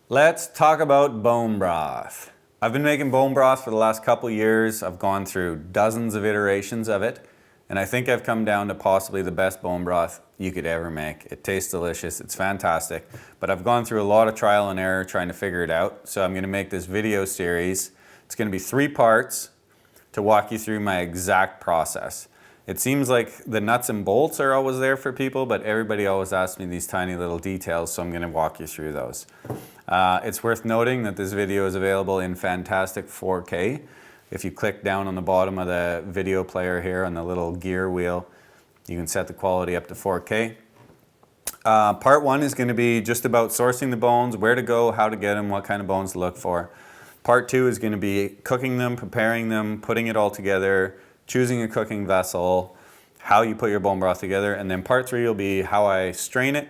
Let's talk about bone broth. I've been making bone broth for the last couple years. I've gone through dozens of iterations of it, and I think I've come down to possibly the best bone broth you could ever make. It tastes delicious, it's fantastic, but I've gone through a lot of trial and error trying to figure it out. So I'm gonna make this video series. It's gonna be 3 parts to walk you through my exact process. It seems like the nuts and bolts are always there for people, but everybody always asks me these tiny little details, so I'm gonna walk you through those. It's worth noting that this video is available in fantastic 4K. If you click down on the bottom of the video player here on the little gear wheel, you can set the quality up to 4K. Part 1 is going to be just about sourcing the bones, where to go, how to get them, what kind of bones to look for. Part 2 is going to be cooking them, preparing them, putting it all together, choosing a cooking vessel, how you put your bone broth together, and then part 3 will be how I strain it,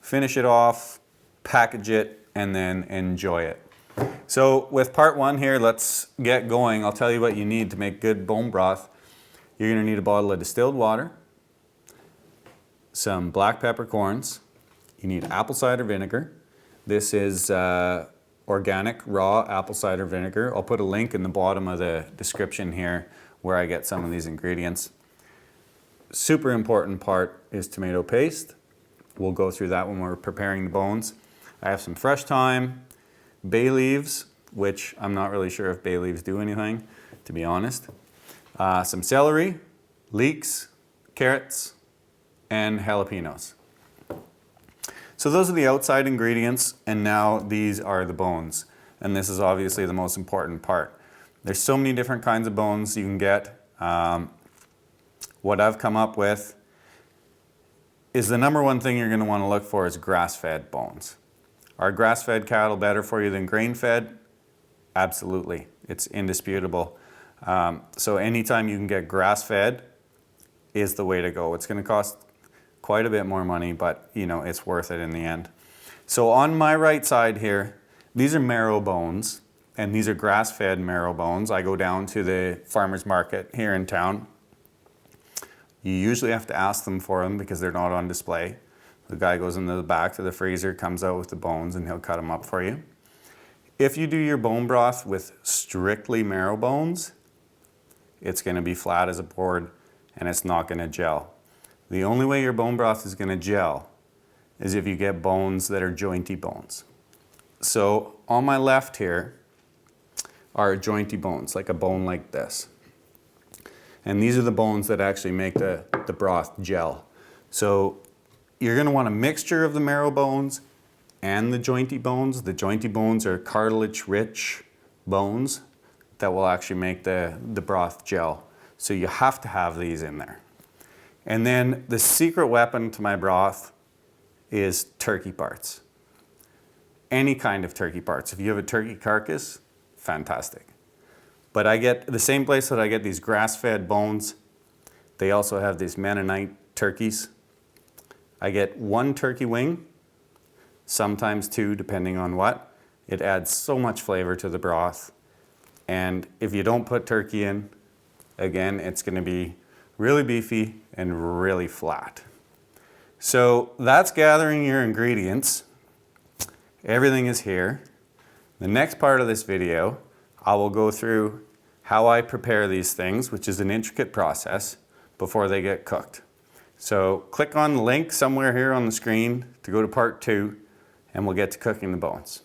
finish it off, package it, and then enjoy it. So with part 1 here, let's get going. I'll tell you what you need to make good bone broth. You're going to need a bottle of distilled water, some black peppercorns, you need apple cider vinegar. This is organic raw apple cider vinegar. I'll put a link in the bottom of the description here where I get some of these ingredients. Super important part is tomato paste. We'll go through that when we're preparing the bones. I have some fresh thyme, bay leaves, which I'm not really sure if bay leaves do anything, to be honest. Some celery, leeks, carrots, and jalapenos. So those are the outside ingredients, and now these are the bones. And this is obviously the most important part. There's so many different kinds of bones you can get. What I've come up with is the number one thing you're going to want to look for is grass-fed bones. Are grass-fed cattle better for you than grain-fed? Absolutely, it's indisputable. So anytime you can get grass-fed is the way to go. It's going to cost quite a bit more money, but you know, it's worth it in the end. So on my right side here, these are marrow bones, and these are grass-fed marrow bones. I go down to the farmer's market here in town. You usually have to ask them for them because they're not on display. The guy goes into the back to the freezer, comes out with the bones, and he'll cut them up for you. If you do your bone broth with strictly marrow bones, it's going to be flat as a board and it's not going to gel. The only way your bone broth is going to gel is if you get bones that are jointy bones. So on my left here are jointy bones, like a bone like this. And these are the bones that actually make the broth gel. So you're going to want a mixture of the marrow bones and the jointy bones. The jointy bones are cartilage-rich bones that will actually make the broth gel. So you have to have these in there. And then the secret weapon to my broth is turkey parts. Any kind of turkey parts. If you have a turkey carcass, fantastic. But I get the same place that I get these grass-fed bones. They also have these Mennonite turkeys. I get 1 turkey wing, sometimes 2 depending on what. It adds so much flavor to the broth. And if you don't put turkey in, again, it's going to be really beefy and really flat. So that's gathering your ingredients. Everything is here. The next part of this video, I will go through how I prepare these things, which is an intricate process, before they get cooked. So click on the link somewhere here on the screen to go to part 2, and we'll get to cooking the bones.